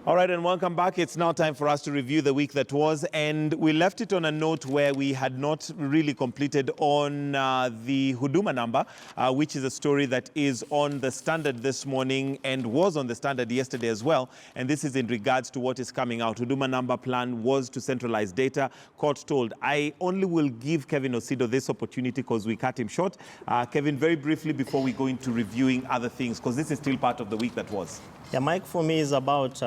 All right, and welcome back. It's now time for us to review the week that was, and we left it on a note where we had not really completed on the Huduma number, which is a story that is on the Standard this morning and was on the Standard yesterday as well. And this is in regards to what is coming out. Huduma number plan was to centralize data. Court told, I only will give Kevin Osido this opportunity because we cut him short. Kevin, very briefly before we go into reviewing other things, because this is still part of the week that was. Yeah, Mike, for me is about,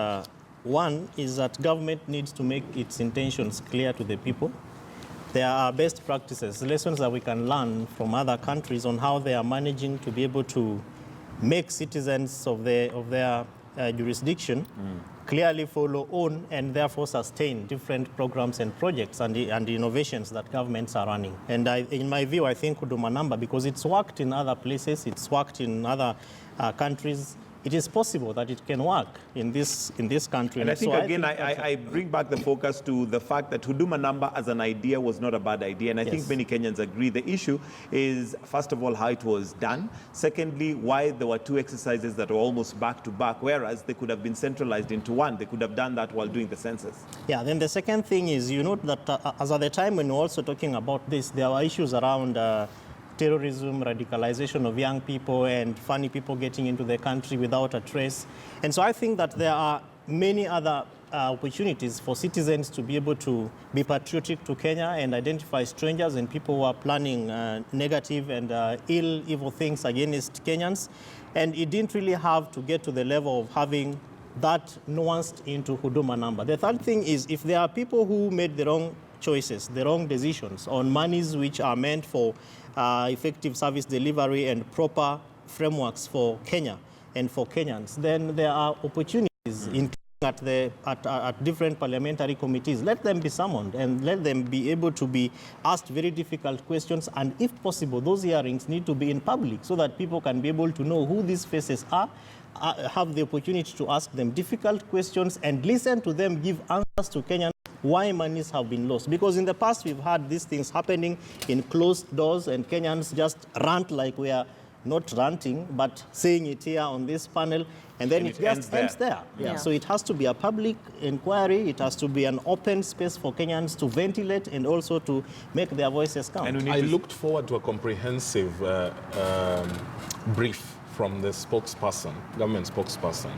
one is that government needs to make its intentions clear to the people. There are best practices, lessons that we can learn from other countries on how they are managing to be able to make citizens of their jurisdiction clearly follow on and therefore sustain different programs and projects and the innovations that governments are running. And in my view, I think Huduma number, because it's worked in other places, it's worked in other countries, it is possible that it can work in this country. And I think, again, I bring back the focus to the fact that Huduma number as an idea was not a bad idea. And I think many Kenyans agree. The issue is, first of all, how it was done. Secondly, why there were two exercises that were almost back to back, whereas they could have been centralized into one. They could have done that while doing the census. Yeah, then the second thing is, you note that as at the time when we're also talking about this, there were issues around terrorism, radicalization of young people, and funny people getting into the country without a trace. And so I think that there are many other opportunities for citizens to be able to be patriotic to Kenya and identify strangers and people who are planning negative and evil things against Kenyans. And it didn't really have to get to the level of having that nuanced into Huduma number. The third thing is, if there are people who made the wrong choices, the wrong decisions on monies which are meant for effective service delivery and proper frameworks for Kenya and for Kenyans, then there are opportunities in at different parliamentary committees. Let them be summoned and let them be able to be asked very difficult questions. And if possible, those hearings need to be in public so that people can be able to know who these faces are, have the opportunity to ask them difficult questions and listen to them give answers to Kenyans why monies have been lost. Because in the past, we've had these things happening in closed doors and Kenyans just rant like we are not ranting, but saying it here on this panel, and then it just ends there. Yeah. So it has to be a public inquiry. It has to be an open space for Kenyans to ventilate and also to make their voices count. And I looked forward to a comprehensive brief from the spokesperson, government spokesperson,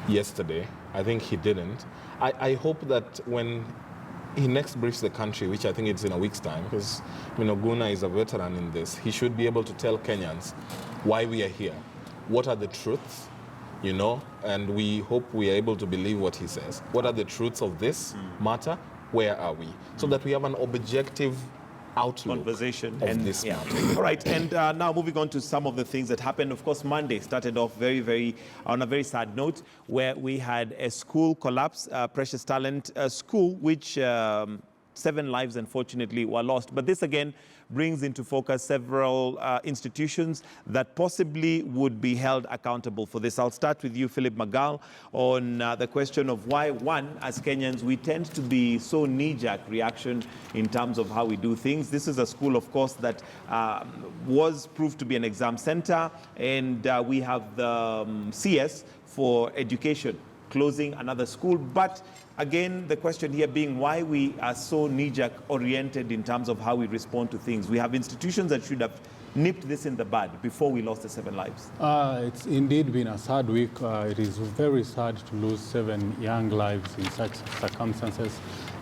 yesterday. I think he didn't. I hope that when he next briefs the country, which I think it's in a week's time, because Guna is a veteran in this, he should be able to tell Kenyans why we are here, what are the truths, and we hope we are able to believe what he says. What are the truths of this matter? Where are we? So that we have an objective outlook conversation of this matter. All right, and now moving on to some of the things that happened. Of course, Monday started off on a very sad note, where we had a school collapse, Precious Talent School, which 7 lives, unfortunately, were lost. But this, again, brings into focus several institutions that possibly would be held accountable for this. I'll start with you, Philip Magal, on the question of why, one, as Kenyans, we tend to be so knee-jerk reaction in terms of how we do things. This is a school, of course, that was proved to be an exam center, and we have the CS for education closing another school. But again, the question here being why we are so knee-jerk oriented in terms of how we respond to things. We have institutions that should have nipped this in the bud before we lost the 7 lives. It's indeed been a sad week. It is very sad to lose 7 young lives in such circumstances.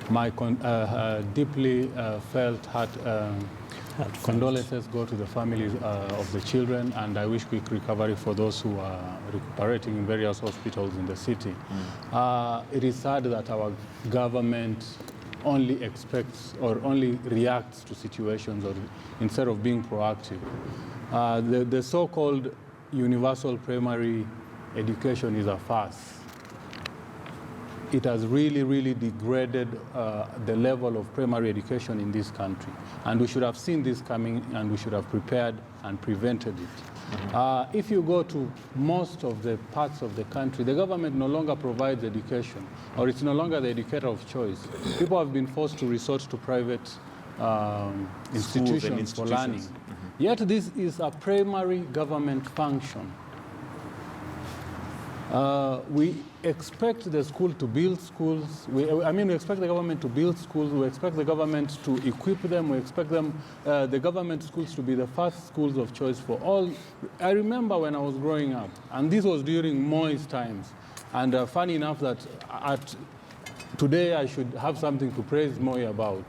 My deeply felt heart condolences go to the families of the children, and I wish quick recovery for those who are recuperating in various hospitals in the city. It is sad that our government only expects or only reacts to situations instead of being proactive. The so-called universal primary education is a farce. It has really degraded the level of primary education in this country. And we should have seen this coming, and we should have prepared and prevented it. If you go to most of the parts of the country, the government no longer provides education, or it's no longer the educator of choice. People have been forced to resort to private institutions for learning. Yet this is a primary government function. We expect the school to build schools. We expect the government to build schools. We expect the government to equip them. We expect the government schools to be the first schools of choice for all. I remember when I was growing up, and this was during Moi's times. And funny enough that today I should have something to praise Moi about.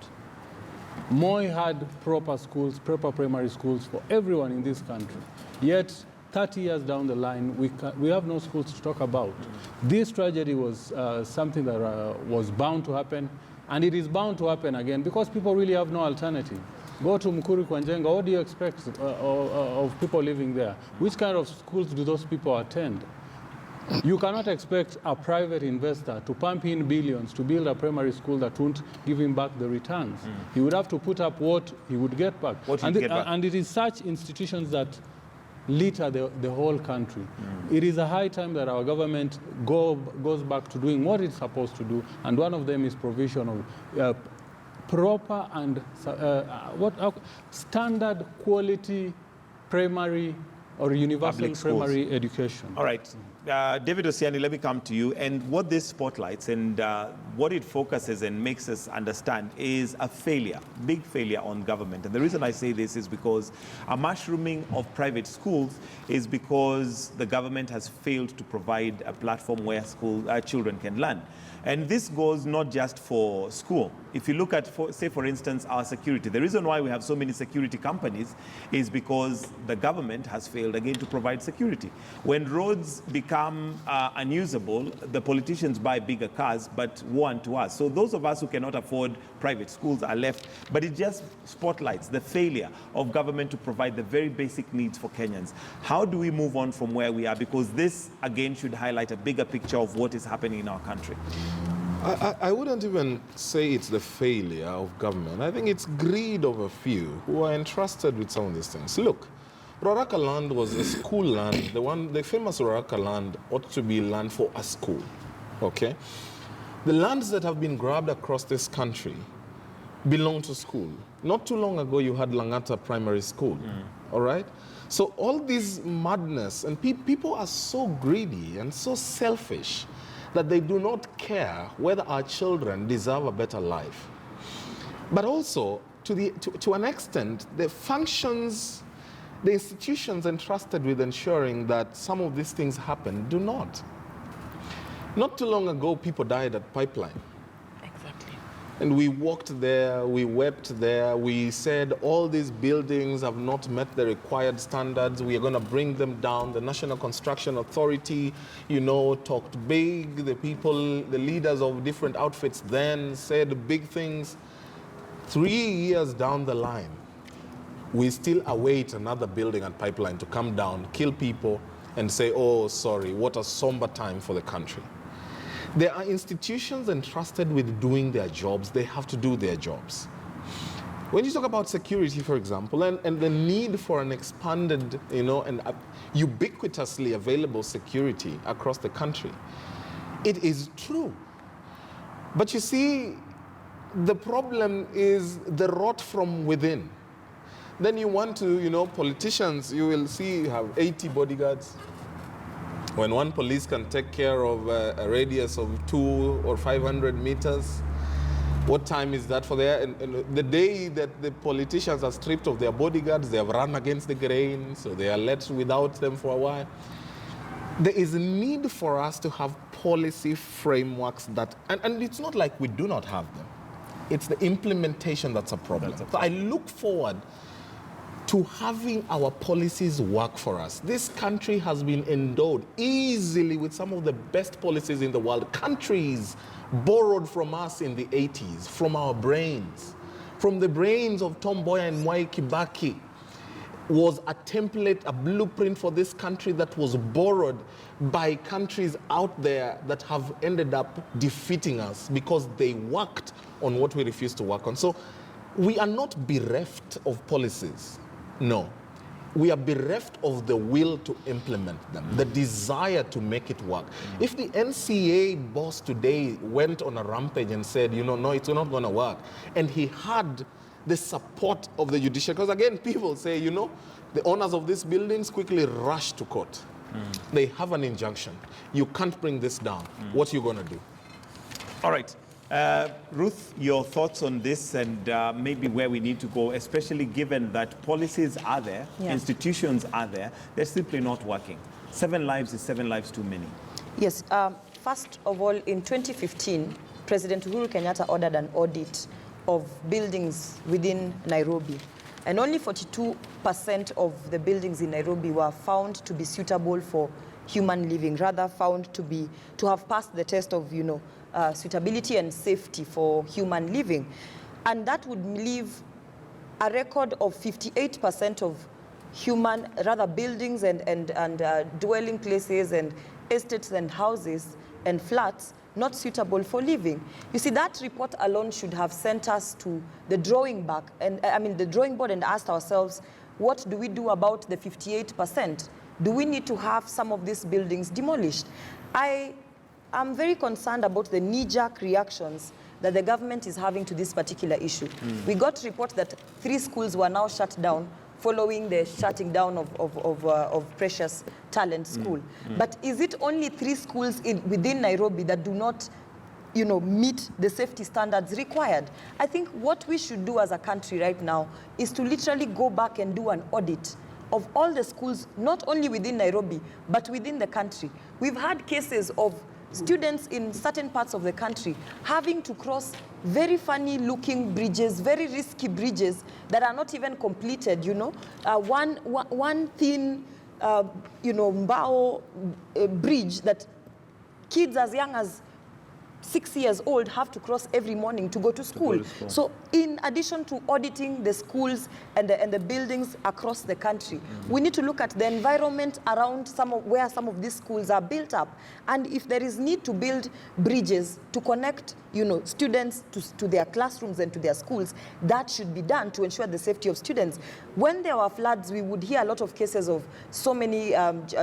Moi had proper schools, proper primary schools for everyone in this country. Yet, 30 years down the line, we have no schools to talk about. This tragedy was something that was bound to happen, and it is bound to happen again because people really have no alternative. Go to Mukuru Kwanjenga, what do you expect of people living there? Which kind of schools do those people attend? You cannot expect a private investor to pump in billions to build a primary school that won't give him back the returns. He would have to put up what he would get back. And it is such institutions that litter the whole country. It is a high time that our government goes back to doing what it's supposed to do, and one of them is provision of proper and standard quality primary or universal primary education. All right. David Osiani, let me come to you. And what this spotlights and what it focuses and makes us understand is a failure, big failure on government. And the reason I say this is because a mushrooming of private schools is because the government has failed to provide a platform where children can learn. And this goes not just for school. If you look at, say, for instance, our security, the reason why we have so many security companies is because the government has failed again to provide security. When roads become unusable, the politicians buy bigger cars, but woe unto us. So those of us who cannot afford private schools are left, but it just spotlights the failure of government to provide the very basic needs for Kenyans. How do we move on from where we are? Because this, again, should highlight a bigger picture of what is happening in our country. I wouldn't even say it's the failure of government. I think it's greed of a few who are entrusted with some of these things. Look, Roraka land was a school land. The famous Roraka land ought to be land for a school, okay? The lands that have been grabbed across this country belong to school. Not too long ago, you had Langata Primary School, all right? So all this madness, and people are so greedy and so selfish that they do not care whether our children deserve a better life. But also, to an extent, the institutions entrusted with ensuring that some of these things happen do not. Not too long ago, people died at Pipeline. Exactly. And we walked there, we wept there, we said all these buildings have not met the required standards, we are going to bring them down. The National Construction Authority, talked big. The people, the leaders of different outfits then said big things. 3 years down the line, we still await another building at Pipeline to come down, kill people, and say, oh, sorry, what a somber time for the country. There are institutions entrusted with doing their jobs. They have to do their jobs. When you talk about security, for example, and the need for an expanded, and ubiquitously available security across the country, it is true. But you see, the problem is the rot from within. Then you want to, politicians, you will see you have 80 bodyguards. When one police can take care of a radius of 200 or 500 meters, what time is that for there? And the day that the politicians are stripped of their bodyguards, they have run against the grain, so they are left without them for a while. There is a need for us to have policy frameworks that, and it's not like we do not have them. It's the implementation that's a problem. So I look forward to having our policies work for us. This country has been endowed easily with some of the best policies in the world. Countries borrowed from us in the 80s, from our brains. From the brains of Tom Mboya and Mwai Kibaki was a template, a blueprint for this country that was borrowed by countries out there that have ended up defeating us because they worked on what we refused to work on. So we are not bereft of policies. No, we are bereft of the will to implement them, the desire to make it work. If the NCA boss today went on a rampage and said, no, it's not going to work, and he had the support of the judiciary, because again, people say, the owners of these buildings quickly rush to court. They have an injunction. You can't bring this down. What are you going to do? All right. Ruth, your thoughts on this and maybe where we need to go, especially given that policies are there, institutions are there, they're simply not working. 7 lives is 7 lives too many. Yes. First of all, in 2015, President Uhuru Kenyatta ordered an audit of buildings within Nairobi. And only 42% of the buildings in Nairobi were found to be suitable for human living, rather found to have passed the test of, suitability and safety for human living. And that would leave a record of 58% of buildings and dwelling places and estates and houses and flats not suitable for living. You see, that report alone should have sent us to the drawing board and asked ourselves, what do we do about the 58%? Do we need to have some of these buildings demolished? I am very concerned about the knee-jerk reactions that the government is having to this particular issue. We got report that 3 schools were now shut down following the shutting down of Precious Talent School. But is it only 3 schools within Nairobi that do not meet the safety standards required? I think what we should do as a country right now is to literally go back and do an audit of all the schools, not only within Nairobi, but within the country. We've had cases of students in certain parts of the country having to cross very funny looking bridges, very risky bridges that are not even completed, one thin, mbao bridge that kids as young as 6 years old have to cross every morning to go to school. So in addition to auditing the schools and the buildings across the country, we need to look at the environment around where some of these schools are built up. And if there is need to build bridges to connect students to their classrooms and to their schools, that should be done to ensure the safety of students. When there were floods, we would hear a lot of cases of so many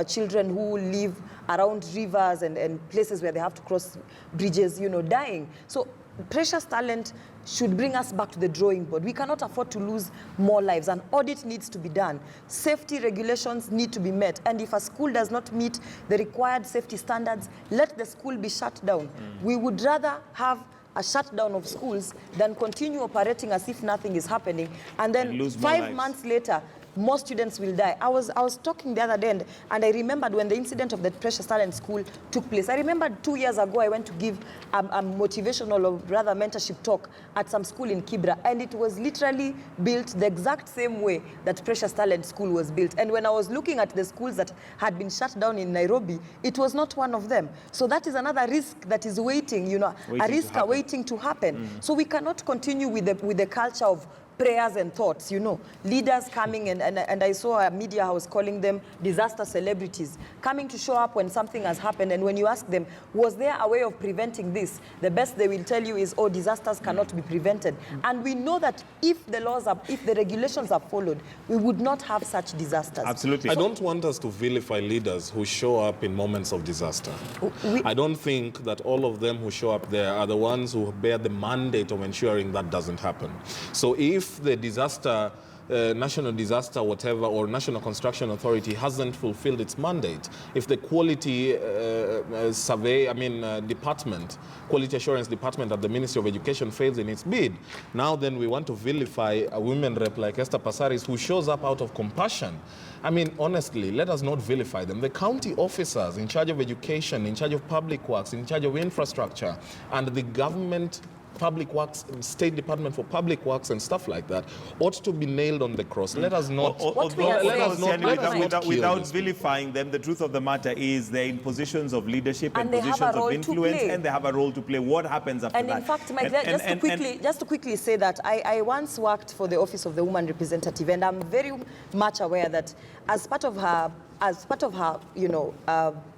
children who live around rivers and places where they have to cross bridges, dying. So Precious Talent should bring us back to the drawing board. We cannot afford to lose more lives. An audit needs to be done. Safety regulations need to be met. And if a school does not meet the required safety standards, let the school be shut down. We would rather have a shutdown of schools than continue operating as if nothing is happening. And then 5 months later, more students will die. I was talking the other day and I remembered when the incident of the Precious Talent School took place. I remembered 2 years ago I went to give a motivational or rather mentorship talk at some school in Kibra, and it was literally built the exact same way that Precious Talent School was built. And when I was looking at the schools that had been shut down in Nairobi, it was not one of them. So that is another risk that is waiting, a risk awaiting to happen. So we cannot continue with the culture of prayers and thoughts, leaders coming and I saw a media house calling them disaster celebrities, coming to show up when something has happened. And when you ask them, was there a way of preventing this? The best they will tell you is, oh, disasters cannot be prevented. And we know that if the regulations are followed, we would not have such disasters. Absolutely. I don't want us to vilify leaders who show up in moments of disaster. I don't think that all of them who show up there are the ones who bear the mandate of ensuring that doesn't happen. So if the disaster, national disaster, whatever, or National Construction Authority hasn't fulfilled its mandate, if the quality quality assurance department at the Ministry of Education fails in its bid, now then we want to vilify a women rep like Esther Passaris who shows up out of compassion. Honestly, let us not vilify them. The county officers in charge of education, in charge of public works, in charge of infrastructure, and the government Public Works, State Department for Public Works and stuff like that ought to be nailed on the cross. Let us not... Without vilifying them, the truth of the matter is they're in positions of leadership and positions of influence, and they have a role to play. What happens after that? And in fact, Mike, just to quickly say that I once worked for the Office of the Woman Representative, and I'm very much aware that as part of her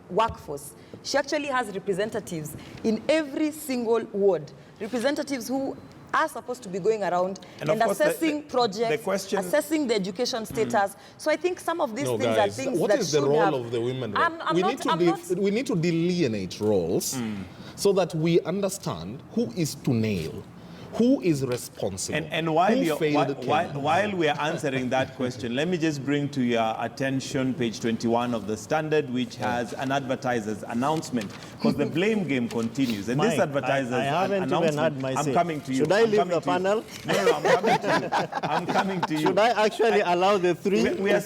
workforce, she actually has representatives in every single ward. Representatives who are supposed to be going around and assessing projects, assessing the education status. So I think some of these things are things what that is the role of the women? We need to delineate roles so that we understand who is to nail, Who is responsible? And while, Who you're, failed while we are answering that question, let me just bring to your attention page 21 of the Standard, which has an advertiser's announcement, because the blame game continues. And Mike, this advertiser's I haven't announcement, even had my I'm say. coming to you. Should I I'm leave coming the to you. panel? No, I'm coming to you. I'm coming to you. Should I actually allow the three? We are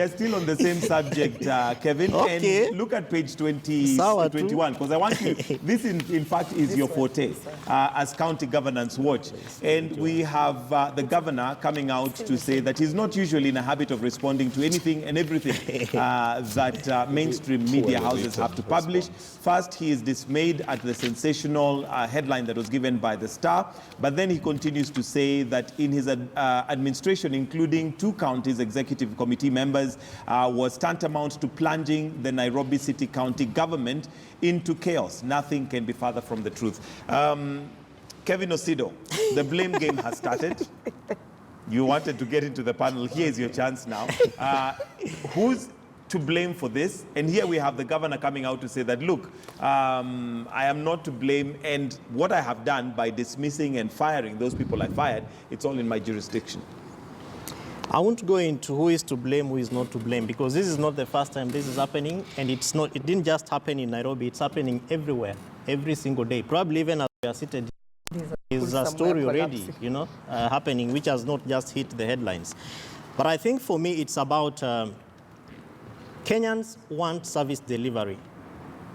still on the same subject, Kevin. Okay. And look at page 21, because I want you. This, in fact, is your forte as County Governance Watch. And we have the governor coming out to say that he's not usually in a habit of responding to anything and everything that mainstream media houses have to publish. First, he is dismayed at the sensational headline that was given by the Star, but then he continues to say that in his administration, including 2 counties' executive committee members, was tantamount to plunging the Nairobi City County government into chaos. Nothing can be further from the truth. Kevin Osido, the blame game has started. You wanted to get into the panel. Here's your chance now. Who's to blame for this? And here we have the governor coming out to say that, look, I am not to blame, and what I have done by dismissing and firing those people I fired, it's all in my jurisdiction. I won't go into who is to blame, who is not to blame, because this is not the first time this is happening, and it didn't just happen in Nairobi, it's happening everywhere, every single day. Probably even as we are seated, is a story already, happening, which has not just hit the headlines. But I think for me, it's about Kenyans want service delivery.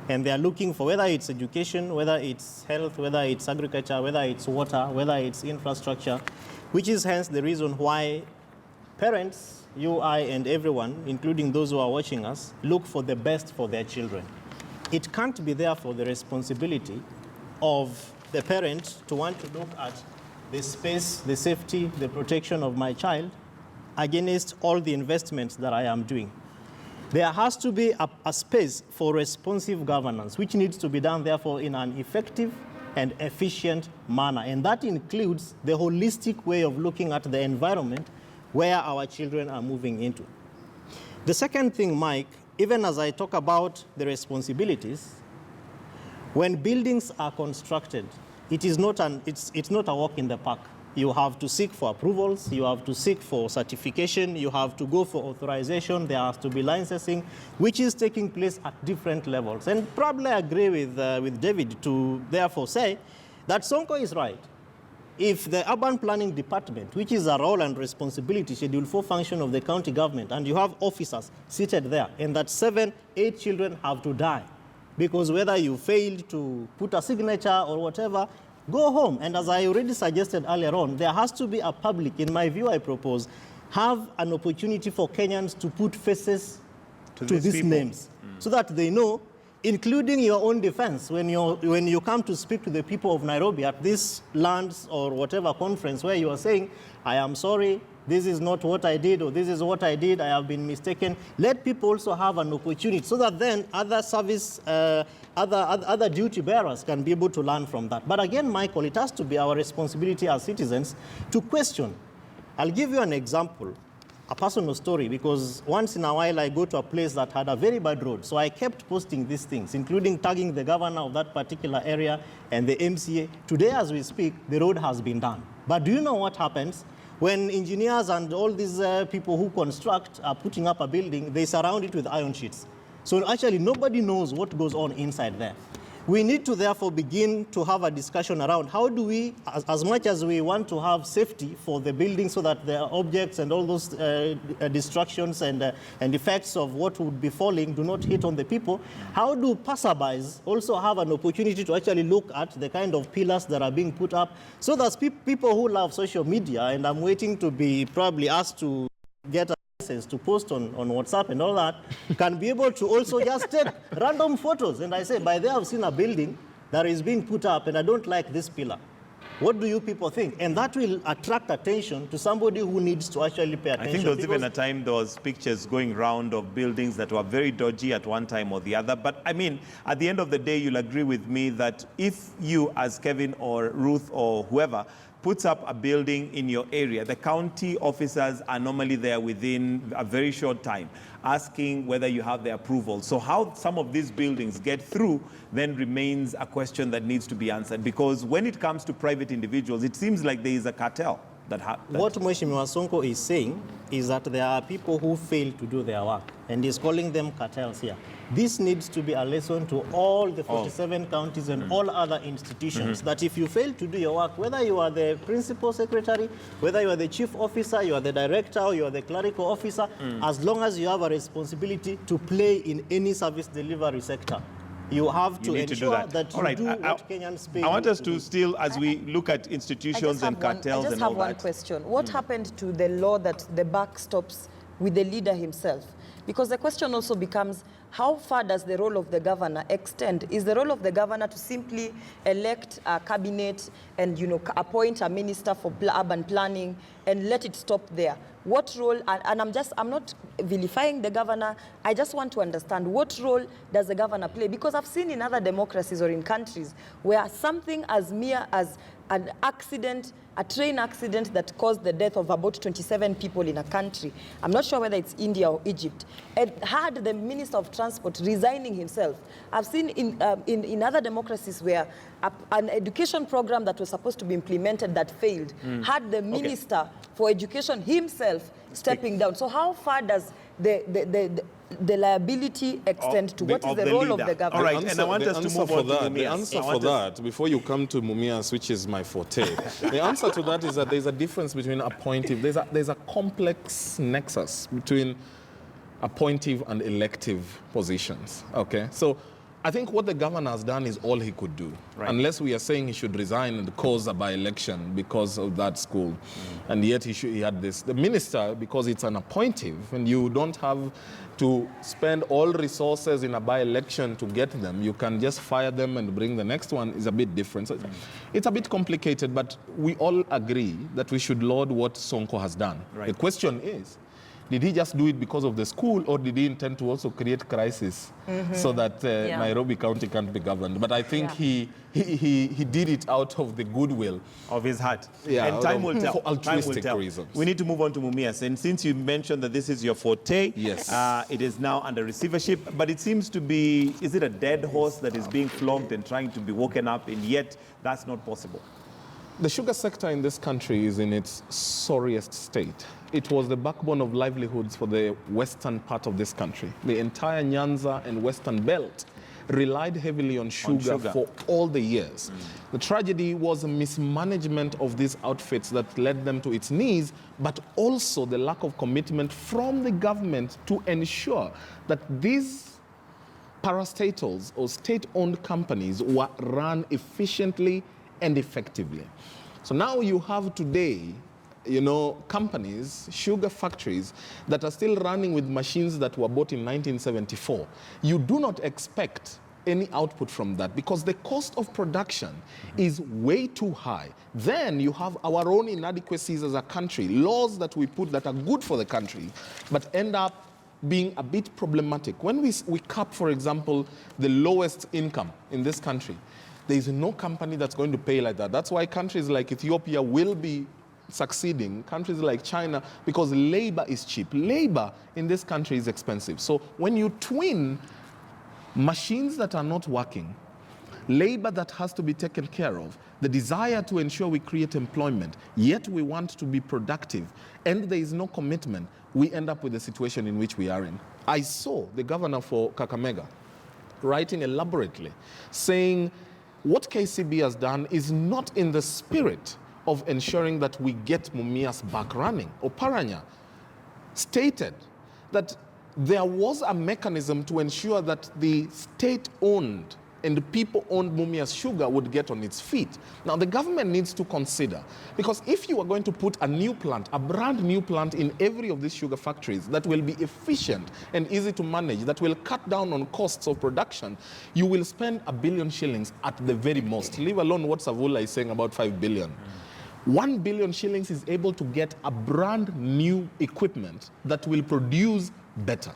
And they are looking for, whether it's education, whether it's health, whether it's agriculture, whether it's water, whether it's infrastructure, which is hence the reason why parents, you, I, and everyone, including those who are watching us, look for the best for their children. It can't be therefore the responsibility of the parent to want to look at the space, the safety, the protection of my child against all the investments that I am doing. There has to be a space for responsive governance, which needs to be done, therefore, in an effective and efficient manner. And that includes the holistic way of looking at the environment where our children are moving into. The second thing, Mike, even as I talk about the responsibilities, when buildings are constructed, it's not a walk in the park. You have to seek for approvals, you have to seek for certification, you have to go for authorization, there has to be licensing, which is taking place at different levels. And probably I agree with David to therefore say that Sonko is right. If the urban planning department, which is a role and responsibility, Schedule 4 function of the county government, and you have officers seated there, and that 7, 8 children have to die, because whether you failed to put a signature or whatever, go home. And as I already suggested earlier on, there has to be a public, in my view I propose, have an opportunity for Kenyans to put faces to these names, so that they know, including your own defense, when you come to speak to the people of Nairobi at this lands or whatever conference where you are saying, I am sorry, this is not what I did, or this is what I did, I have been mistaken. Let people also have an opportunity, so that then other service, other duty bearers can be able to learn from that. But again, Michael, it has to be our responsibility as citizens to question. I'll give you an example, a personal story, because once in a while I go to a place that had a very bad road. So I kept posting these things, including tagging the governor of that particular area and the MCA. Today, as we speak, the road has been done. But do you know what happens? When engineers and all these people who construct are putting up a building, they surround it with iron sheets. So actually, nobody knows what goes on inside there. We need to therefore begin to have a discussion around how do we, as much as we want to have safety for the building so that the objects and all those distractions and effects of what would be falling do not hit on the people, how do passerbys also have an opportunity to actually look at the kind of pillars that are being put up, so that people who love social media, and I'm waiting to be probably asked to get to post on WhatsApp and all that, can be able to also just take random photos. And I say, by there I've seen a building that is being put up and I don't like this pillar. What do you people think? And that will attract attention to somebody who needs to actually pay attention. I think there was even a time there was pictures going round of buildings that were very dodgy at one time or the other. But I mean, at the end of the day, you'll agree with me that if you as Kevin or Ruth or whoever puts up a building in your area, the county officers are normally there within a very short time, asking whether you have the approval. So how some of these buildings get through then remains a question that needs to be answered, because when it comes to private individuals, it seems like there is a cartel. What Mheshimiwa Sonko is saying is that there are people who fail to do their work, and he's calling them cartels here. This needs to be a lesson to all the 47 counties and all other institutions, that if you fail to do your work, whether you are the principal secretary, whether you are the chief officer, you are the director, or you are the clerical officer, as long as you have a responsibility to play in any service delivery sector, you have to ensure that you do what Kenyans pay. I want us to still, as we look at institutions and cartels and all that. I just have one question. What happened to the law that the buck stops with the leader himself? Because the question also becomes, how far does the role of the governor extend? Is the role of the governor to simply elect a cabinet and, you know, appoint a minister for urban planning and let it stop there? What role, and I'm not vilifying the governor, I just want to understand what role does the governor play? Because I've seen in other democracies or in countries where something as mere as an accident, a train accident that caused the death of about 27 people in a country, I'm not sure whether it's India or Egypt, and had the Minister of Transport resigning himself. I've seen in other democracies where an education program that was supposed to be implemented that failed, had the Minister for Education himself stepping down. So how far does the liability extend to? What is the role of the government? All right, and I want us to move on to Mumias. The answer for that, before you come to Mumias, which is my forte, the answer to that is that there's a difference between appointive. There's a complex nexus between appointive and elective positions, okay? So I think what the governor has done is all he could do, unless we are saying he should resign and cause a by-election because of that school. And yet he had this. The minister, because it's an appointive, and you don't have to spend all resources in a by-election to get them, you can just fire them and bring the next one, is a bit different. So it's a bit complicated, but we all agree that we should laud what Sonko has done. The question is, did he just do it because of the school, or did he intend to also create crisis so that Nairobi County can't be governed? But I think he did it out of the goodwill of his heart. Yeah, and time will tell. For altruistic reasons. We need to move on to Mumias. And since you mentioned that this is your forte, yes, it is now under receivership. But it seems to be, is it a dead horse that is being flogged and trying to be woken up, and yet that's not possible? The sugar sector in this country is in its sorriest state. It was the backbone of livelihoods for the western part of this country. The entire Nyanza and Western Belt relied heavily on sugar for all the years. The tragedy was a mismanagement of these outfits that led them to its knees, but also the lack of commitment from the government to ensure that these parastatals or state-owned companies were run efficiently and effectively. So now you have today, you know, companies, sugar factories that are still running with machines that were bought in 1974. You do not expect any output from that because the cost of production is way too high. Then you have our own inadequacies as a country, laws that we put that are good for the country, but end up being a bit problematic. When we cap, for example, the lowest income in this country, there is no company that's going to pay like that. That's why countries like Ethiopia will be succeeding, countries like China, because labor is cheap. Labor in this country is expensive. So when you twin machines that are not working, labor that has to be taken care of, the desire to ensure we create employment, yet we want to be productive, and there is no commitment, we end up with the situation in which we are in. I saw the governor for Kakamega writing elaborately, saying what KCB has done is not in the spirit of ensuring that we get Mumias back running. Oparanya stated that there was a mechanism to ensure that the state-owned and the people-owned Mumias Sugar would get on its feet. Now, the government needs to consider, because if you are going to put a new plant, a brand new plant in every of these sugar factories that will be efficient and easy to manage, that will cut down on costs of production, you will spend 1 billion shillings at the very most, leave alone what Savula is saying about 5 billion. 1 billion shillings is able to get a brand new equipment that will produce better.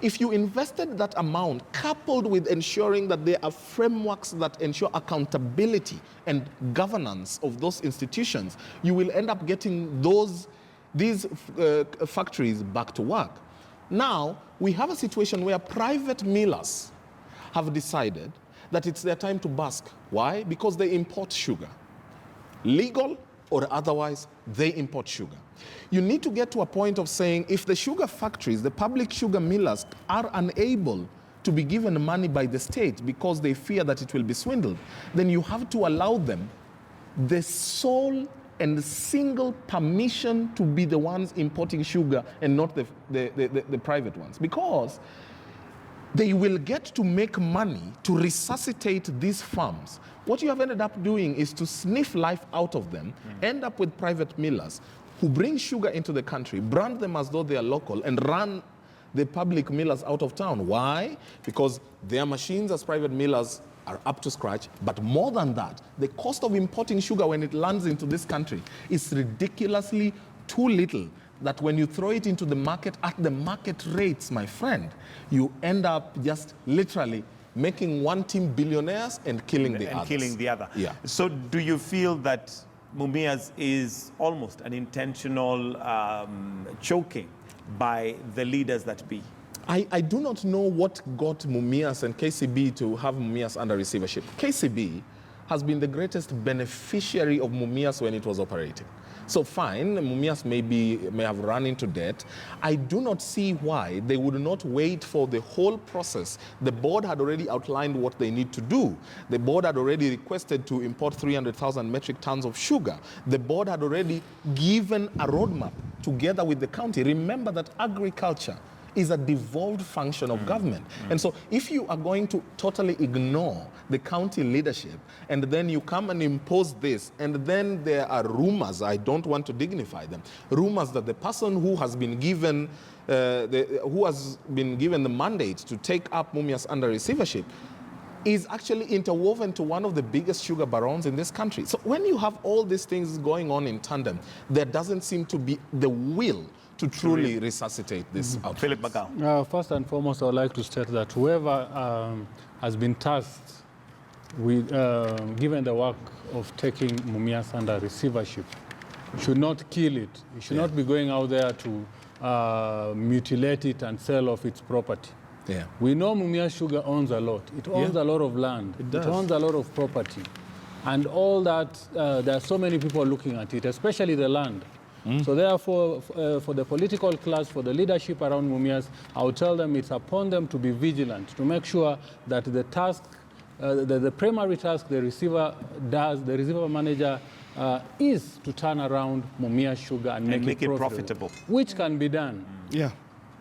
If you invested that amount, coupled with ensuring that there are frameworks that ensure accountability and governance of those institutions, you will end up getting these factories back to work. Now, we have a situation where private millers have decided that it's their time to bask. Why? Because they import sugar. Legal or otherwise, they import sugar. You need to get to a point of saying, if the sugar factories, the public sugar millers, are unable to be given money by the state because they fear that it will be swindled, then you have to allow them the sole and single permission to be the ones importing sugar and not the private ones. Because they will get to make money to resuscitate these farms. What you have ended up doing is to sniff life out of them, end up with private millers who bring sugar into the country, brand them as though they are local, and run the public millers out of town. Why? Because their machines as private millers are up to scratch, but more than that, the cost of importing sugar when it lands into this country is ridiculously too little, that when you throw it into the market at the market rates, my friend, you end up just literally making one team billionaires and killing the other. Yeah. So do you feel that Mumias is almost an intentional choking by the leaders that be? I do not know what got Mumias and KCB to have Mumias under receivership. KCB has been the greatest beneficiary of Mumias when it was operating. So fine, Mumias may have run into debt. I do not see why they would not wait for the whole process. The board had already outlined what they need to do. The board had already requested to import 300,000 metric tons of sugar. The board had already given a roadmap together with the county. Remember that agriculture is a devolved function of government. And so if you are going to totally ignore the county leadership and then you come and impose this, and then there are rumors, I don't want to dignify them, rumors that the person who has been given the mandate to take up Mumias under receivership is actually interwoven to one of the biggest sugar barons in this country. So when you have all these things going on in tandem, there doesn't seem to be the will to truly resuscitate this outfit. Philip Magao. First and foremost, I would like to state that whoever has been tasked with, given the work of taking Mumias under receivership, should not kill it. It should not be going out there to mutilate it and sell off its property. Yeah. We know Mumias Sugar owns a lot. It owns a lot of land. It owns a lot of property. And all that, there are so many people looking at it, especially the land. So therefore, for the political class, for the leadership around Mumias, I would tell them it's upon them to be vigilant, to make sure that the task, the primary task the receiver does, the receiver manager, is to turn around Mumias Sugar and make it profitable. Which can be done. Yeah.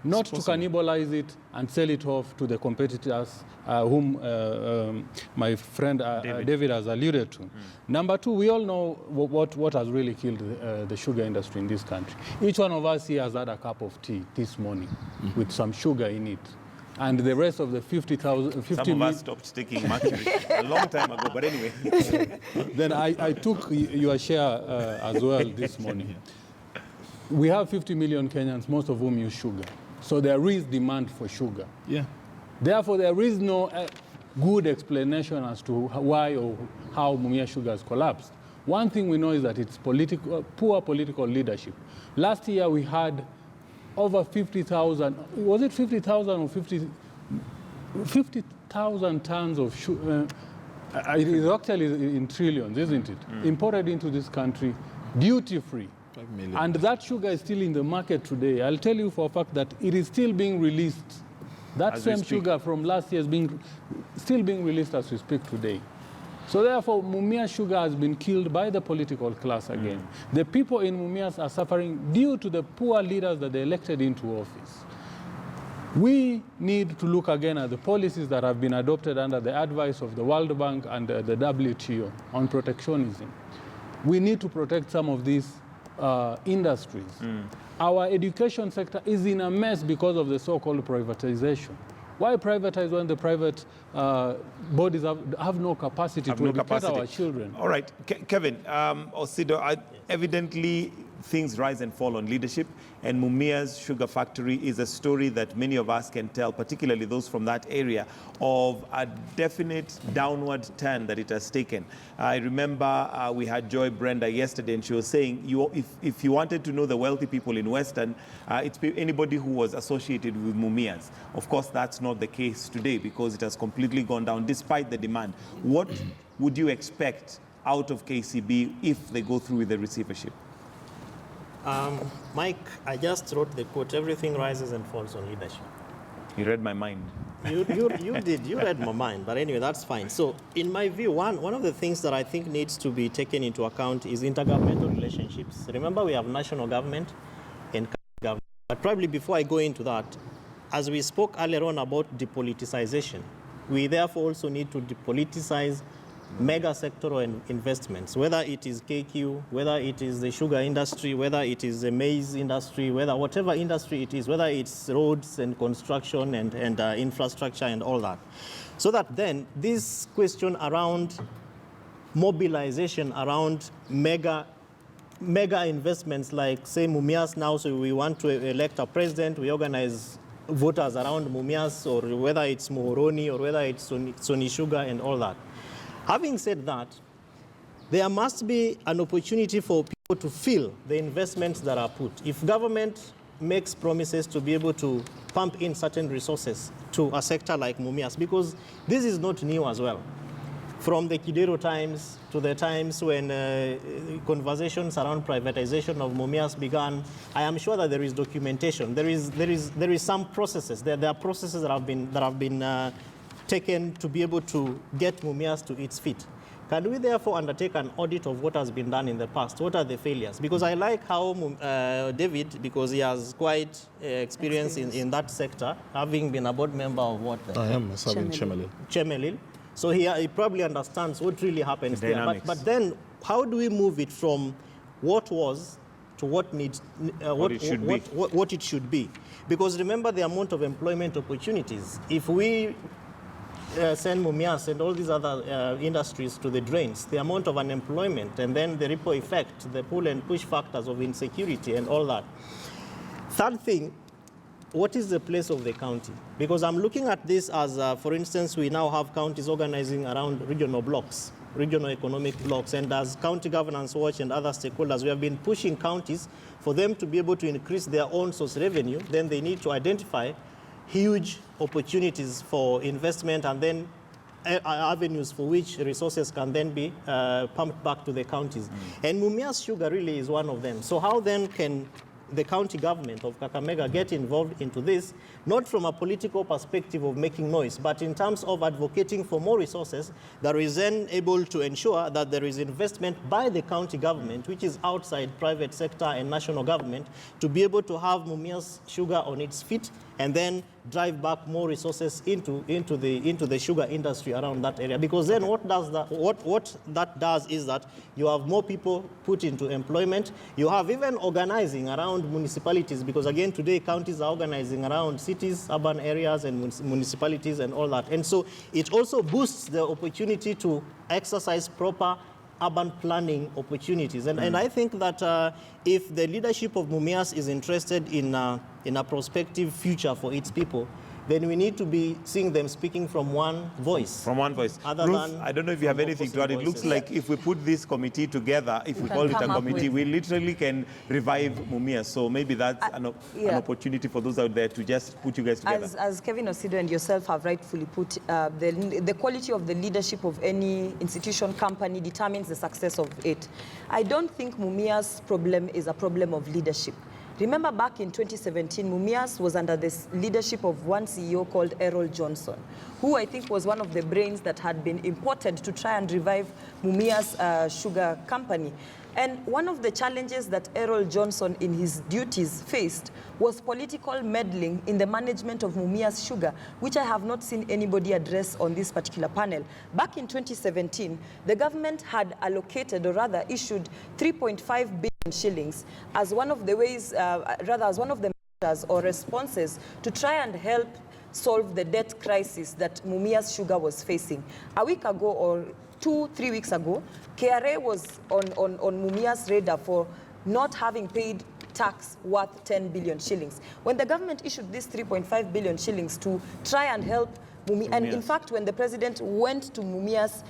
Not to cannibalize it and sell it off to the competitors whom my friend David has alluded to. Number two, we all know what has really killed the sugar industry in this country. Each one of us here has had a cup of tea this morning with some sugar in it. And the rest of the 50,000... Some of us stopped taking mercury a long time ago, but anyway. Then I took your share as well this morning. We have 50 million Kenyans, most of whom use sugar. So there is demand for sugar. Yeah. Therefore, there is no good explanation as to why or how Mumias Sugar has collapsed. One thing we know is that it's poor political leadership. Last year, we had over 50,000, was it 50,000 or 50,000 tons of sugar? It is actually in trillions, isn't it? Imported into this country, duty-free. And that sugar is still in the market today. I'll tell you for a fact that it is still being released. That same sugar from last year is still being released as we speak today. So therefore, Mumias Sugar has been killed by the political class again. The people in Mumias are suffering due to the poor leaders that they elected into office. We need to look again at the policies that have been adopted under the advice of the World Bank and the WTO on protectionism. We need to protect some of these industries. Our education sector is in a mess because of the so-called privatization. Why privatize when the private bodies have no capacity to educate our children? All right, Kevin, Osido, evidently things rise and fall on leadership, and Mumia's Sugar Factory is a story that many of us can tell, particularly those from that area, of a definite downward turn that it has taken. I remember we had Joy Brenda yesterday, and she was saying, if you wanted to know the wealthy people in Western, it's anybody who was associated with Mumia's. Of course, that's not the case today because it has completely gone down despite the demand. What would you expect out of KCB if they go through with the receivership? Mike, I just wrote the quote, everything rises and falls on leadership. You read my mind. You did, you read my mind, but anyway, that's fine. So in my view, one of the things that I think needs to be taken into account is intergovernmental relationships. Remember, we have national government and county government. But probably before I go into that, as we spoke earlier on about depoliticization, we therefore also need to depoliticize mega sectoral investments, whether it is KQ, whether it is the sugar industry, whether it is the maize industry, whatever industry it is, whether it's roads and construction and infrastructure and all that. So that then this question around mobilization around mega investments like, say, Mumias now, so we want to elect a president, we organize voters around Mumias, or whether it's Muhoroni, or whether it's Sony Sugar and all that. Having said that, there must be an opportunity for people to feel the investments that are put. If government makes promises to be able to pump in certain resources to a sector like Mumias, because this is not new as well. From the Kidero times to the times when conversations around privatization of Mumias began, I am sure that there is documentation. There is some processes. There are processes that have been taken to be able to get Mumias to its feet. Can we therefore undertake an audit of what has been done in the past? What are the failures? Because I like how David, because he has quite experience in that sector, having been a board member of what? I am serving Chemelil. So he probably understands what really happens there. But then how do we move it from what was to what it should be? Because remember the amount of employment opportunities. If we send Mumias and all these other industries to the drains, the amount of unemployment and then the ripple effect, the pull and push factors of insecurity and all that. Third thing, what is the place of the county? Because I'm looking at this as, for instance, we now have counties organizing around regional blocks, regional economic blocks, and as County Governance Watch and other stakeholders, we have been pushing counties for them to be able to increase their own source revenue. Then they need to identify huge opportunities for investment and then avenues for which resources can then be pumped back to the counties. And Mumias Sugar really is one of them. So how then can the county government of Kakamega get involved into this, not from a political perspective of making noise, but in terms of advocating for more resources that is then able to ensure that there is investment by the county government, which is outside private sector and national government, to be able to have Mumias Sugar on its feet and then drive back more resources into the sugar industry around that area. Because then what that does is that you have more people put into employment. You have even organizing around municipalities, because again today counties are organizing around cities, urban areas and municipalities and all that. And so it also boosts the opportunity to exercise proper urban planning opportunities. And I think that if the leadership of Mumias is interested in a prospective future for its people, then we need to be seeing them speaking from one voice. From one voice. Ruth, I don't know if you have anything to add. It looks like if we put this committee together, if we call it a committee, we literally can revive Mumias. So maybe that's an opportunity for those out there to just put you guys together. As Kevin Osido and yourself have rightfully put, the quality of the leadership of any institution, company determines the success of it. I don't think Mumias' problem is a problem of leadership. Remember back in 2017, Mumias was under the leadership of one CEO called Errol Johnson, who I think was one of the brains that had been imported to try and revive Mumias Sugar Company. And one of the challenges that Errol Johnson in his duties faced was political meddling in the management of Mumias Sugar, which I have not seen anybody address on this particular panel. Back in 2017, the government had allocated, or rather issued, 3.5 billion shillings as one of the ways, as one of the measures or responses to try and help solve the debt crisis that Mumias Sugar was facing. A week ago or 2-3 weeks ago, KRA was on Mumias' radar for not having paid tax worth 10 billion shillings. When the government issued this 3.5 billion shillings to try and help Mumias, and in fact, when the president went to Mumias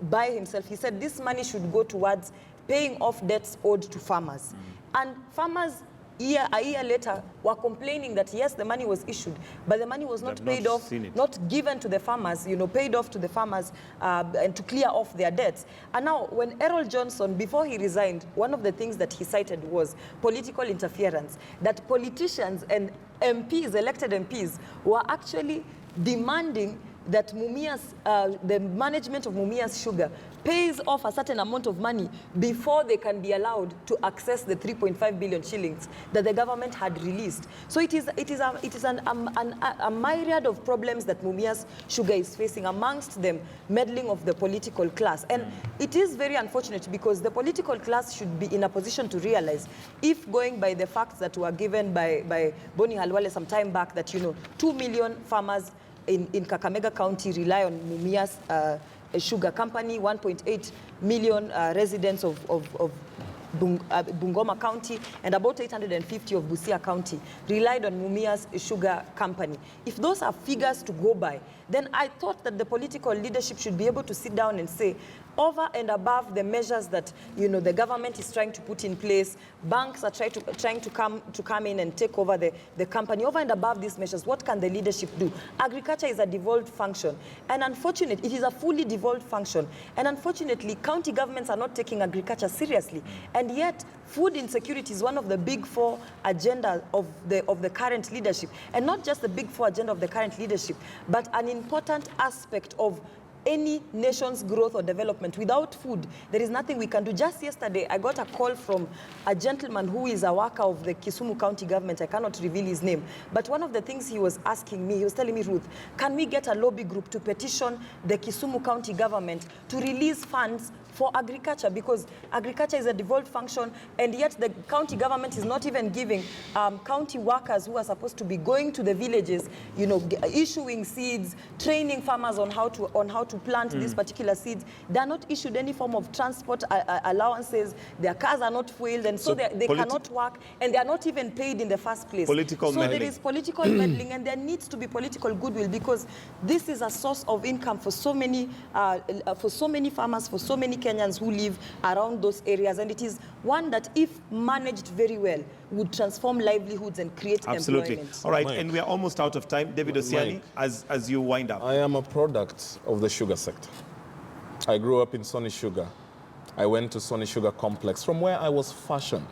by himself, he said this money should go towards paying off debts owed to farmers. And farmers, a year later, were complaining that yes, the money was issued, but the money was not paid off, not given to the farmers, paid off to the farmers and to clear off their debts. And now, when Errol Johnson, before he resigned, one of the things that he cited was political interference, that politicians and MPs, elected MPs, were actually demanding that the management of Mumias Sugar pays off a certain amount of money before they can be allowed to access the 3.5 billion shillings that the government had released. So it is a myriad of problems that Mumias Sugar is facing, amongst them meddling of the political class. And it is very unfortunate because the political class should be in a position to realize, if going by the facts that were given by Boni Halwale some time back, that 2 million farmers in Kakamega County rely on Mumias Sugar Company, 1.8 million residents of Bungoma County, and about 850 of Busia County relied on Mumias Sugar Company. If those are figures to go by, then I thought that the political leadership should be able to sit down and say, over and above the measures that the government is trying to put in place, banks are trying to come in and take over the company. Over and above these measures, what can the leadership do? Agriculture is a devolved function, and unfortunately, it is a fully devolved function. And unfortunately, county governments are not taking agriculture seriously, and yet food insecurity is one of the big four agenda of the current leadership, and not just the big four agenda of the current leadership, but an important aspect of any nation's growth or development. Without food, there is nothing we can do. Just yesterday, I got a call from a gentleman who is a worker of the Kisumu County government. I cannot reveal his name. But one of the things he was asking me, he was telling me, Ruth, can we get a lobby group to petition the Kisumu County government to release funds for agriculture, because agriculture is a devolved function, and yet the county government is not even giving county workers who are supposed to be going to the villages, issuing seeds, training farmers on how to plant these particular seeds. They are not issued any form of transport allowances. Their cars are not fueled, and so they cannot work, and they are not even paid in the first place. Political meddling. There is political meddling, and there needs to be political goodwill, because this is a source of income for so many farmers, for so many Kenyans who live around those areas, and it is one that, if managed very well, would transform livelihoods and create employment. All right, Mike. and we are almost out of time. David Osiani, as you wind up. I am a product of the sugar sector. I grew up in Sonny Sugar. I went to Sonny Sugar Complex, from where I was fashioned.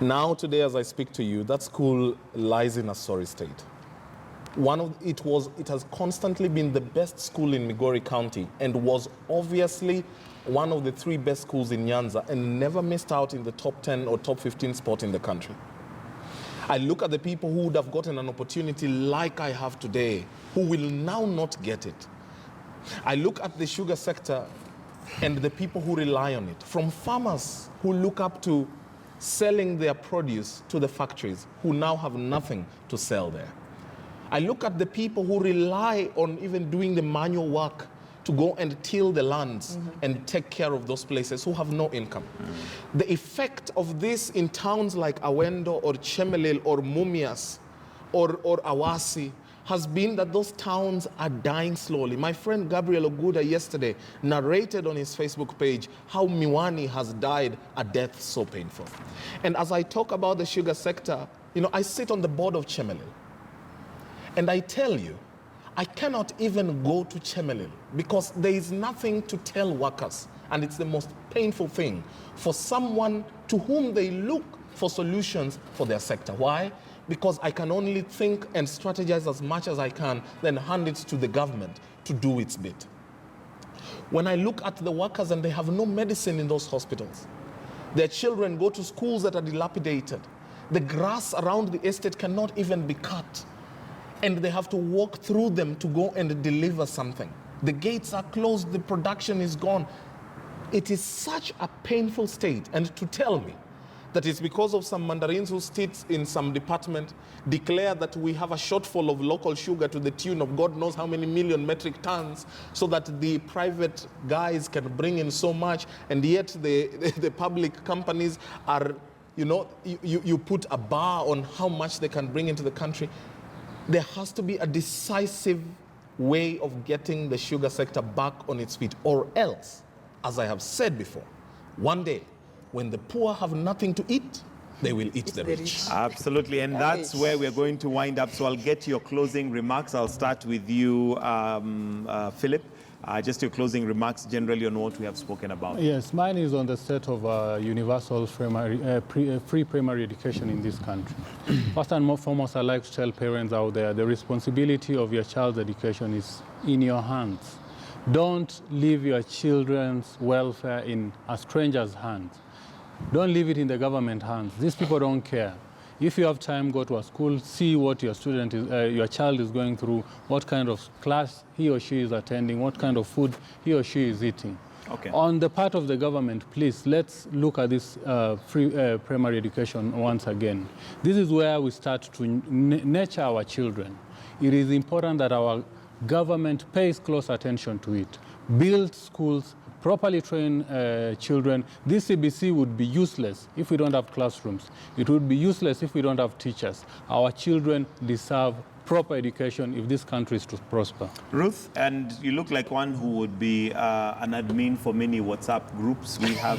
Now, today, as I speak to you, that school lies in a sorry state. It has constantly been the best school in Migori County, and was obviously one of the 3 best schools in Nyanza, and never missed out in the top 10 or top 15 spot in the country. I look at the people who would have gotten an opportunity like I have today, who will now not get it. I look at the sugar sector and the people who rely on it, from farmers who look up to selling their produce to the factories, who now have nothing to sell there. I look at the people who rely on even doing the manual work to go and till the lands and take care of those places, who have no income. The effect of this in towns like Awendo or Chemelil or Mumias or Awasi has been that those towns are dying slowly. My friend Gabriel Oguda yesterday narrated on his Facebook page how Miwani has died a death so painful. And as I talk about the sugar sector, I sit on the board of Chemelil. And I tell you, I cannot even go to Chemelil because there is nothing to tell workers. And it's the most painful thing for someone to whom they look for solutions for their sector. Why? Because I can only think and strategize as much as I can, then hand it to the government to do its bit. When I look at the workers and they have no medicine in those hospitals, their children go to schools that are dilapidated. The grass around the estate cannot even be cut, and they have to walk through them to go and deliver something. The gates are closed, the production is gone. It is such a painful state. And to tell me that it's because of some mandarins who sit in some department declare that we have a shortfall of local sugar to the tune of God knows how many million metric tons, so that the private guys can bring in so much, and yet the public companies are, you know, you put a bar on how much they can bring into the country. There has to be a decisive way of getting the sugar sector back on its feet, or else, as I have said before, one day, when the poor have nothing to eat, they will eat the rich. Absolutely, and that's where we're going to wind up. So I'll get your closing remarks. I'll start with you, Philip. Just your closing remarks generally on what we have spoken about. Yes, mine is on the state of universal free primary education in this country. First and foremost, I'd like to tell parents out there, the responsibility of your child's education is in your hands. Don't leave your children's welfare in a stranger's hands. Don't leave it in the government hands. These people don't care. If you have time, go to a school, see what your student is, your child is going through, what kind of class he or she is attending, what kind of food he or she is eating. Okay. On the part of the government, please, let's look at this free primary education once again. This is where we start to nurture our children. It is important that our government pays close attention to it. Build schools, properly train children. This CBC would be useless if we don't have classrooms. It would be useless if we don't have teachers. Our children deserve proper education if this country is to prosper. Ruth, and you look like one who would be an admin for many WhatsApp groups. We have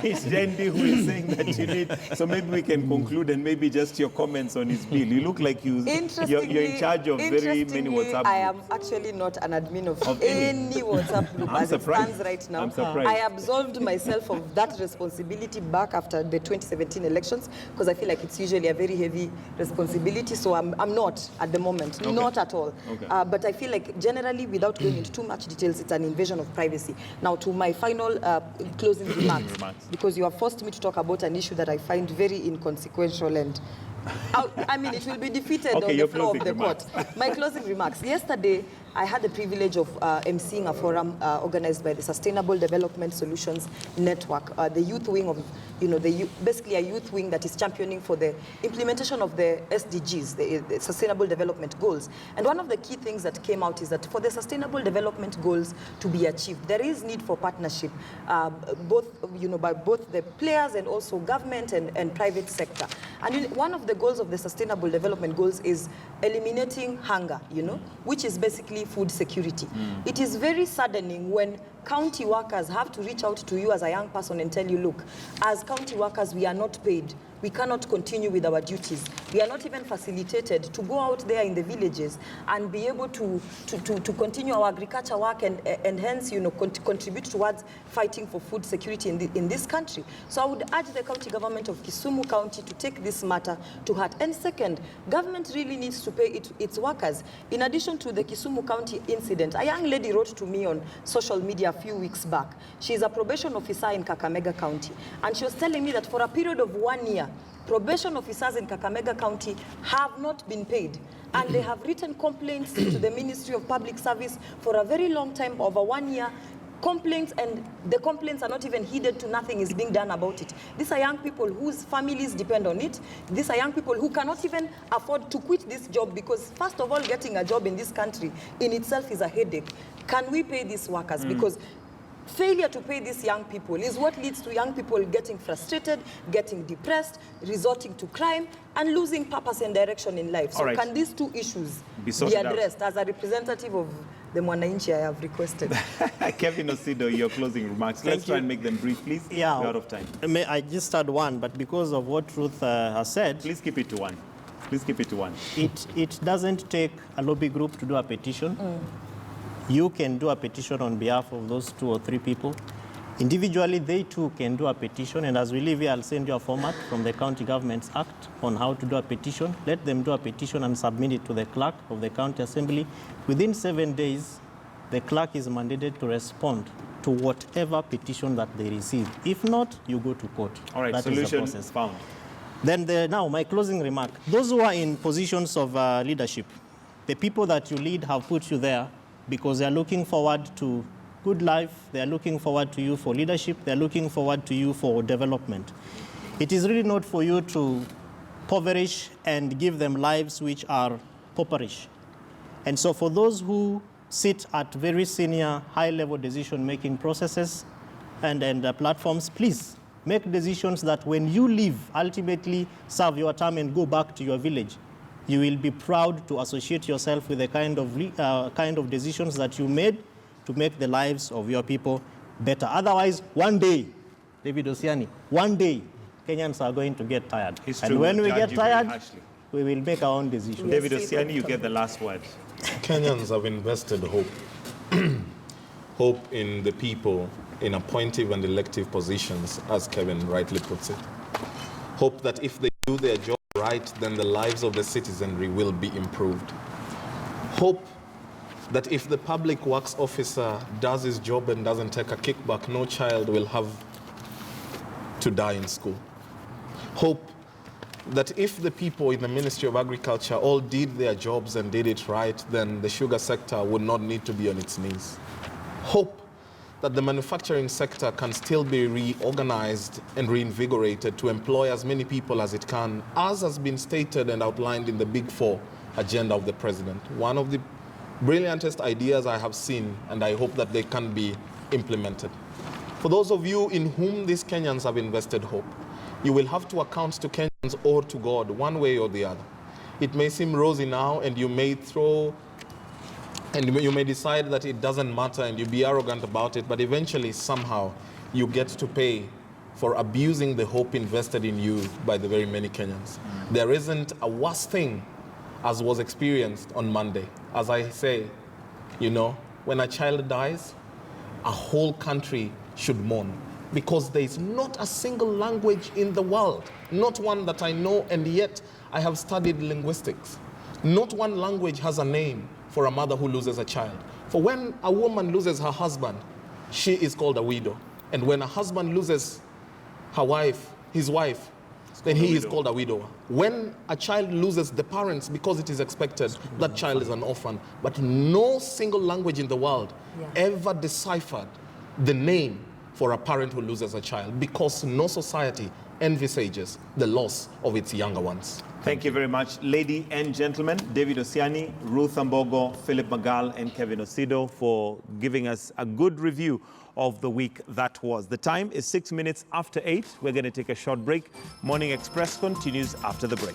it's Jendi who is saying that you need, so maybe we can conclude and maybe just your comments on his bill. You look like you're in charge of very many WhatsApp groups. I am actually not an admin of any WhatsApp group as it stands right now. I'm surprised. I absolved myself of that responsibility back after the 2017 elections, because I feel like it's usually a very heavy responsibility, so I'm not at the moment, not at all. Okay. But I feel like generally, without going into too much details, it's an invasion of privacy. Now, to my final closing remarks, because you have forced me to talk about an issue that I find very inconsequential, and I mean, it will be defeated on the floor of the court. My closing remarks. Yesterday, I had the privilege of emceeing a forum organized by the Sustainable Development Solutions Network, the youth wing of, basically a youth wing that is championing for the implementation of the SDGs, the Sustainable Development Goals. And one of the key things that came out is that for the Sustainable Development Goals to be achieved, there is need for partnership, by both the players and also government and private sector. And one of the goals of the Sustainable Development Goals is eliminating hunger, which is basically food security. It is very saddening when county workers have to reach out to you as a young person and tell you, look, as county workers, we are not paid. We cannot continue with our duties. We are not even facilitated to go out there in the villages and be able to continue our agriculture work and hence, contribute towards fighting for food security in this country. So I would urge the county government of Kisumu County to take this matter to heart. And second, government really needs to pay its workers. In addition to the Kisumu County incident, a young lady wrote to me on social media a few weeks back. She is a probation officer in Kakamega County. And she was telling me that for a period of 1 year, probation officers in Kakamega County have not been paid. And they have written complaints to the Ministry of Public Service for a very long time, over 1 year. Complaints, and the complaints are not even heeded to, nothing is being done about it. These are young people whose families depend on it. These are young people who cannot even afford to quit this job because, first of all, getting a job in this country in itself is a headache. Can we pay these workers? Because failure to pay these young people is what leads to young people getting frustrated, getting depressed, resorting to crime, and losing purpose and direction in life. So can these two issues be addressed? As a representative of the Mwananchi, I have requested. Kevin Osido, your closing remarks. Let's try and make them brief, please. Yeah. We're out of time. I just had one, but because of what Ruth has said... Please keep it to one. Please keep it to one. It doesn't take a lobby group to do a petition. You can do a petition on behalf of those 2 or 3 people. Individually, they too can do a petition. And as we leave here, I'll send you a format from the County Government's Act on how to do a petition. Let them do a petition and submit it to the clerk of the County Assembly. Within 7 days, the clerk is mandated to respond to whatever petition that they receive. If not, you go to court. All right, that solution is the process. Found. Then now, my closing remark. Those who are in positions of leadership, the people that you lead have put you there because they are looking forward to good life. They are looking forward to you for leadership. They are looking forward to you for development. It is really not for you to impoverish and give them lives which are pauperish. And so for those who sit at very senior, high-level decision-making processes and platforms, please make decisions that when you leave, ultimately serve your term and go back to your village, you will be proud to associate yourself with the kind of decisions that you made to make the lives of your people better. Otherwise, one day, David Osiani, one day, Kenyans are going to get tired. And when we get tired, we will make our own decisions. David Osiani, you get the last word. Kenyans have invested hope. Hope in the people in appointive and elective positions, as Kevin rightly puts it. Hope that if they do their job right, then the lives of the citizenry will be improved. Hope that if the public works officer does his job and doesn't take a kickback, no child will have to die in school. Hope that if the people in the Ministry of Agriculture all did their jobs and did it right, then the sugar sector would not need to be on its knees. Hope that the manufacturing sector can still be reorganized and reinvigorated to employ as many people as it can, as has been stated and outlined in the Big Four agenda of the President. One of the brilliantest ideas I have seen, and I hope that they can be implemented. For those of you in whom these Kenyans have invested hope, you will have to account to Kenyans or to God, one way or the other. It may seem rosy now, and you may decide that it doesn't matter and you be arrogant about it, but eventually, somehow, you get to pay for abusing the hope invested in you by the very many Kenyans. There isn't a worse thing as was experienced on Monday. As I say, you know, when a child dies, a whole country should mourn, because there is not a single language in the world, not one that I know, and yet I have studied linguistics. Not one language has a name for a mother who loses a child. For when a woman loses her husband, she is called a widow. And when a husband loses his wife, then he is called a widower. When a child loses the parents, because it is expected, that child is an orphan. But no single language in the world ever deciphered the name for a parent who loses a child, because no society envisages the loss of its younger ones. Thank you very much, ladies and gentlemen. David Osiani, Ruth Ambogo, Philip Magal, and Kevin Osido for giving us a good review of the week that was. The time is 6 minutes after 8. We're going to take a short break. Morning Express continues after the break.